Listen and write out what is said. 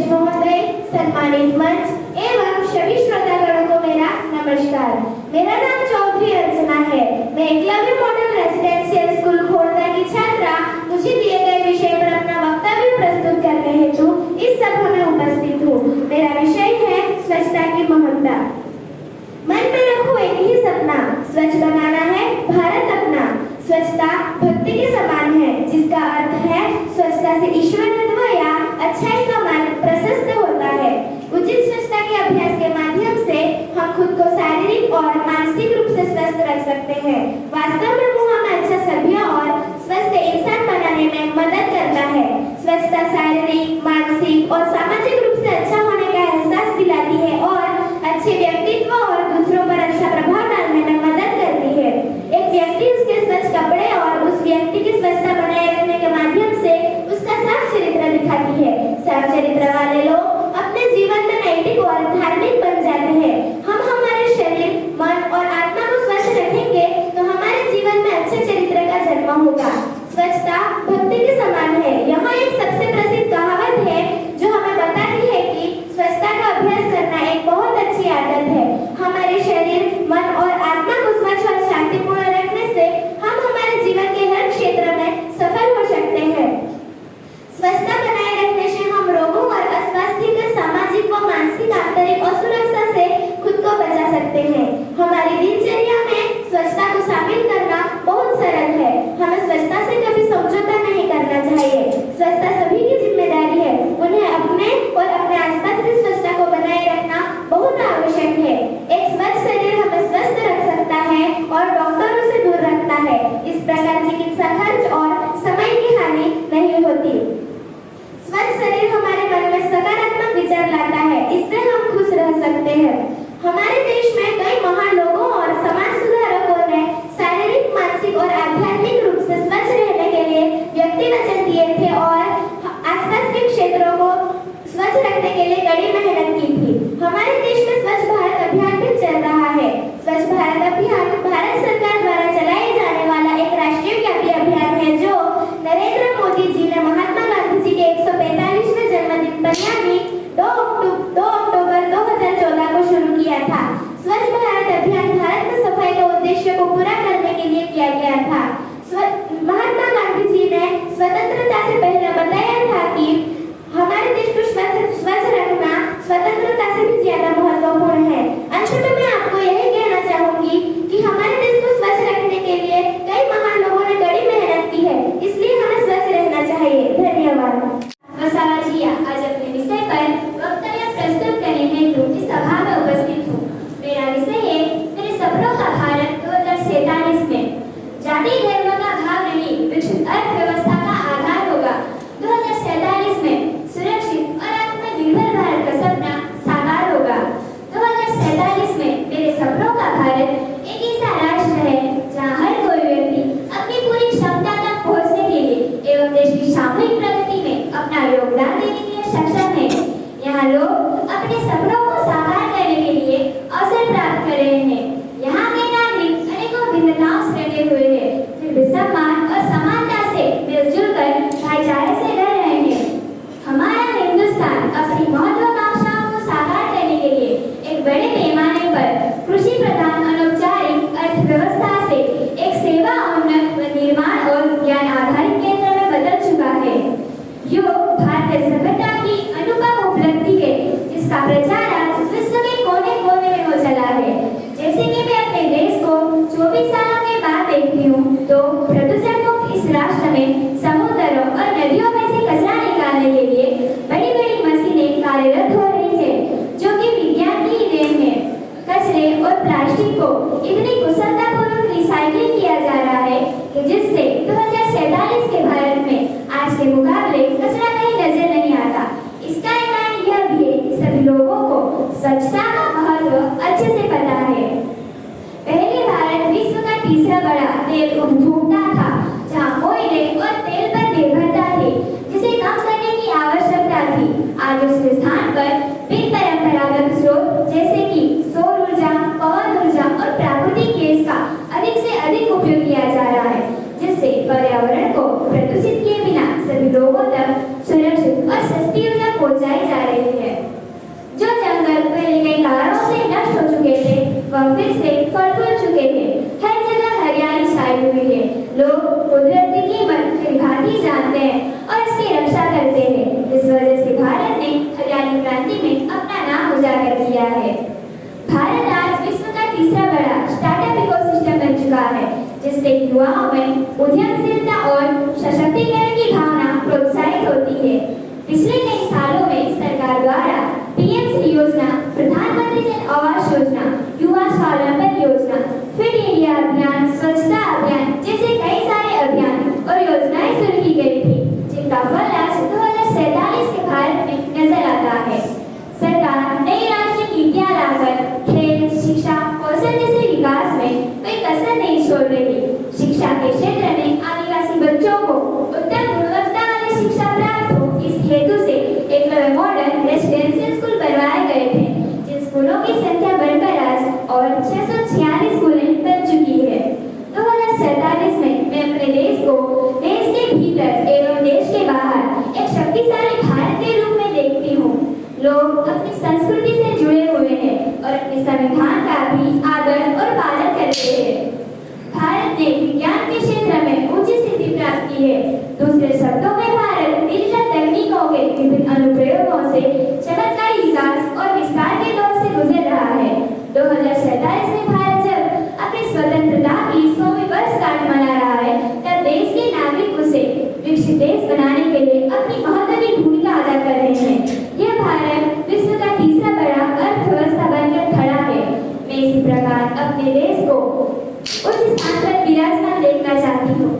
अध्यक्ष महोदय, सम्मानित मंच एवं सभी श्रोतागणों को मेरा नमस्कार। मेरा नाम चौधरी अर्चना है। मैं एकलव्य मॉडल रेजिडेंशियल स्कूल खोड़दा की छात्रा मुझे दिए गए विषय पर अपना वक्तव्य प्रस्तुत करने हेतु इस सभा में उपस्थित हूँ। मेरा विषय है स्वच्छता की महत्ता। मन में रखो एक ही सपना, स्वच्छ बनाना है भारत अपना। स्वच्छता भक्ति के समान है, जिसका अर्थ है स्वच्छता से ईश्वरत्व या अच्छाई का मार्ग प्रशस्त होता है। उचित स्वच्छता के अभ्यास के माध्यम से हम खुद को शारीरिक और मानसिक रूप से स्वस्थ रख सकते हैं। वास्तव में वो हमें अच्छा सभ्य और स्वस्थ इंसान बनाने में मदद करता है। स्वच्छता शारीरिक, मानसिक और सामाजिक रूप से अच्छा होने का एहसास दिलाती है और अच्छे व्यक्तित्व और दूसरों पर अच्छा प्रभाव डालने में मदद करती है। एक व्यक्ति उसके स्वच्छ कपड़े और उस व्यक्ति की स्वच्छता बनाए रखने के माध्यम से उसका साफ चरित्र दिखाती है। साफ चरित्र वाले लोग अपने जीवन में नैतिक और धार्मिक बन जाते हैं। हम हमारे शरीर, मन और आत्मा को स्वच्छ रखेंगे तो हमारे जीवन में अच्छे चरित्र का जन्म होगा। स्वच्छता भक्ति के समान है। यहाँ एक सबसे प्रसिद्ध कहावत है जो हमें बताती है कि स्वच्छता का अभ्यास करना एक बहुत अच्छी आदत है। हमारे शरीर, मन और आत्मा को स्वच्छ और शांतिपूर्ण रखने से हम हमारे जीवन के हर क्षेत्र में सफल हो सकते हैं। स्वच्छता बनाए रखने से हम रोगों और अस्वास्थ्य के सामाजिक व मानसिक आंतरिक असुरक्षा से खुद को बचा सकते हैं। हमारी दिनचर्या में स्वच्छता को शामिल करना बहुत सरल है। हमें स्वच्छता से कभी समझौता नहीं करना चाहिए। स्वच्छता सभी की जिम्मेदारी है। उन्हें अपने और अपने आसपास की स्वच्छता को बनाए रखना बहुत आवश्यक है। एक स्वच्छ शरीर हमें स्वस्थ रख सकता है और डॉक्टरों से दूर रखता है। इस प्रकार चिकित्सा खर्च और समय की हानि नहीं होती। स्वच्छ शरीर हमारे मन में सकारात्मक विचार लाता है। इससे हम खुश रह सकते हैं। हमारे देश में कई महान लोगों और समाज सुधारकों ने शारीरिक, मानसिक और आध्यात्मिक रूप से स्वच्छ रहने के लिए व्यक्ति वचन दिए थे और आसपास के क्षेत्रों को स्वच्छ रखने के लिए कड़ी मेहनत की थी। हमारे देश में स्वच्छ भारत अभियान भी चल रहा है। स्वच्छ भारत अभियान भारत सरकार द्वारा चलाए जाने वाला एक राष्ट्रीय व्यापी अभियान है जो नरेंद्र मोदी जी ने महात्मा गांधी जी के 145वें जन्मदिन पर यानी 2 अक्टूबर 2014 को शुरू किया था। स्वच्छ भारत अभियान भारत में सफाई के उद्देश्य को पूरा करने के लिए किया गया था। महात्मा गांधी जी ने स्वतंत्रता से पहले बताया था कि हमारे देश को स्वच्छ रखना स्वतंत्रता से भी ज्यादा महत्वपूर्ण है। अंत में मैं आपको यही कहना चाहूंगी कि हमारे देश को स्वच्छ रखने के लिए कई महान लोगों ने कड़ी मेहनत की है, इसलिए हमें स्वच्छ रहना चाहिए। धन्यवाद। आज अपने विषय पर वक्तव्य प्रस्तुत करने हेतु इस सभा में उपस्थित हूँ। मेरा विषय है मेरे सपनों का भारत 2047 में। जाति धर्म का भाव नहीं, विकसित अर्थव्यवस्था का आधार होगा। 2047 में सुरक्षित और आत्मनिर्भर भारत का सपना साकार होगा। 2047 में मेरे सपनों का भारत एक ऐसा राष्ट्र है जहाँ हर कोई व्यक्ति अपनी पूरी क्षमता तक पहुँचने के लिए एवं देश की सामूहिक प्रगति में अपना योगदान देने के लिए सक्षम है। यहाँ लोग अपने सपनों को साकार करने के लिए अवसर प्राप्त कर रहे हैं। यहाँ के नागरिक अनेकों भिन्नताओं से लगे हुए हैं, फिर भी सम्मान और समानता से मिलजुल कर भाईचारे से रह रहे हैं। हमारा हिंदुस्तान अपनी महत्वाकांक्षाओं को साकार करने के लिए एक बड़े पैमाने पर कृषि प्रधान अनौपचारिक अर्थव्यवस्था से एक सेवा उन्नत व निर्माण और ज्ञान आधारित केंद्र में बदल चुका है। योग भारतीय सभ्यता की अनुपम उपलब्धि है, जिसका प्रचार आज विश्व के कोने कोने में हो चला है। जैसे कि मैं अपने देश को 24 सालों के बाद देखती हूँ तो प्रदूषण मुक्त इस राष्ट्र में समुद्रों और नदियों में से कचरा निकालने के लिए बड़ी बड़ी मशीनें कार्यरत हो रही है, जो कि विज्ञान की देन है। कचरे और प्लास्टिक को इतनी कुशलतापूर्वक रिसाइकलिंग किया जा रहा है कि जिससे 2047 के भारत में आज के मुकाबले कचरा कहीं नजर नहीं आता। इसका कारण यह भी है कि सभी लोगों को स्वच्छता का महत्व अच्छे से पता है। पहले भारत विश्व का तीसरा बड़ा तेल उपभोक्ता था, जहाँ कोयले और तेल पर निर्भरता थी, जिसे कम करने की आवश्यकता थी। आज उसके स्थान पर बिन परंपरागत स्रोत जैसे कि सौर ऊर्जा, पवन ऊर्जा और प्राकृतिक गैस का अधिक से अधिक उपयोग किया जा रहा है, जिससे पर्यावरण को प्रदूषित किए बिना सभी लोगों तक सुरक्षित और सस्ती ऊर्जा पहुंचाई जा रही है। जो जंगल पहले कई कारणों से नष्ट हो चुके थे, वह फिर से फल फूल चुके थे। हर जगह हरियाली छाई हुई है। लोग कुदरत की कीमत की भांति जानते हैं और इसकी रक्षा करते हैं। इस वजह से भारत ने हरियाली क्रांति में अपना नाम उजागर किया है। भारत आज विश्व का तीसरा बड़ा स्टार्टअप इकोसिस्टम बन चुका है, जिससे युवाओं में उद्यमशीलता और सशक्तिकरण की भावना प्रोत्साहित होती है। पिछले कई सालों में सरकार द्वारा पीएम योजना, प्रधानमंत्री जन आवास योजना, युवा स्वावलंबन योजना, फिट इंडिया अभियान, स्वच्छता अभियान जैसे कई सारे अभियान और योजनाएं शुरू की गई थी, जिनका फल आज 2047 के भारत में नजर आता है। सरकार नई राष्ट्रीय नीतियां लाकर खेल, शिक्षा, कौशल जैसे विकास में कोई कसर नहीं छोड़ रही। शिक्षा के क्षेत्र में आदिवासी बच्चों को उत्तम गुणवत्ता वाली शिक्षा प्राप्त हो, इस हेतु से एकलव्य मॉडल रेसिडेंशियल स्कूल बनवाए गए थे, जिन स्कूलों की संख्या बढ़कर आज और 646 स्कूलें बन चुकी है। 2047 में मैं अपने देश को देश के भीतर एवं देश के बाहर एक शक्तिशाली भारत के रूप में देखती हूँ। लोग अपनी संस्कृति से जुड़े हुए हैं और अपने संविधान का भी आदर और पालन करते हैं। भारत ने विज्ञान के क्षेत्र में ऊंची सिद्धि प्राप्त की है। दूसरे शब्दों में भारत डिजिटल तकनीकों के विभिन्न अनुप्रयोगों से चमत्कारी विकास और विस्तार के दौर से गुजर रहा है। 2047 में भारत जब अपनी स्वतंत्रता की 100वीं वर्षगांठ मना रहा है, तब देश के नागरिक उसे विकसित देश बनाने के लिए अपनी महत्वपूर्ण भूमिका अदा कर रहे हैं। यह भारत विश्व का तीसरा बड़ा अर्थव्यवस्था बनकर खड़ा है। मैं इसी प्रकार अपने देश को उच्च स्थान पर विराजमान देखना चाहती हूँ।